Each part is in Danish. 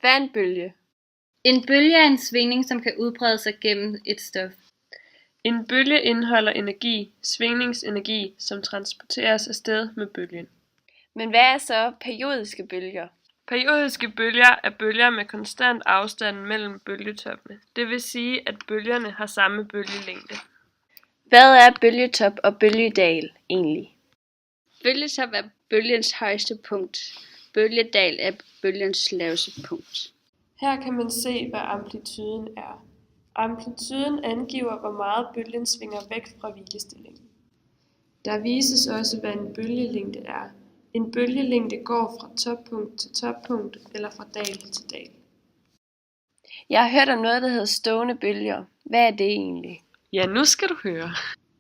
Hvad er en bølge? En bølge er en svingning, som kan udbrede sig gennem et stof. En bølge indeholder energi, svingningsenergi, som transporteres afsted med bølgen. Men hvad er så periodiske bølger? Periodiske bølger er bølger med konstant afstand mellem bølgetoppene. Det vil sige, at bølgerne har samme bølgelængde. Hvad er bølgetop og bølgedal egentlig? Bølgetop er bølgens højeste punkt. Bølgedal er bølgens laveste punkt. Her kan man se, hvad amplituden er. Amplituden angiver, hvor meget bølgen svinger væk fra hvilestillingen. Der vises også, hvad en bølgelængde er. En bølgelængde går fra toppunkt til toppunkt eller fra dal til dal. Jeg har hørt om noget, der hedder stående bølger. Hvad er det egentlig? Ja, nu skal du høre.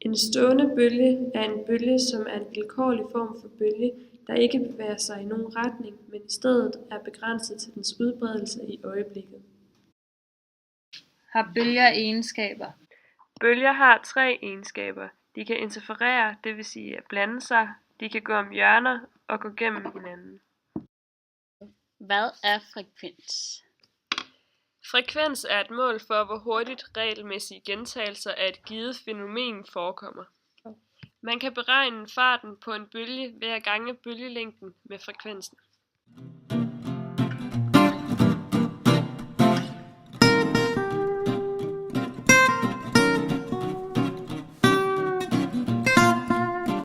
En stående bølge er en bølge, som er en vilkårlig form for bølge, der ikke bevæger sig i nogen retning, men i stedet er begrænset til dens udbredelse i øjeblikket. Har bølger egenskaber? Bølger har 3 egenskaber. De kan interferere, det vil sige at blande sig, de kan gå om hjørner og gå gennem hinanden. Hvad er frekvens? Frekvens er et mål for, hvor hurtigt regelmæssige gentagelser af et givet fænomen forekommer. Man kan beregne farten på en bølge ved at gange bølgelængden med frekvensen.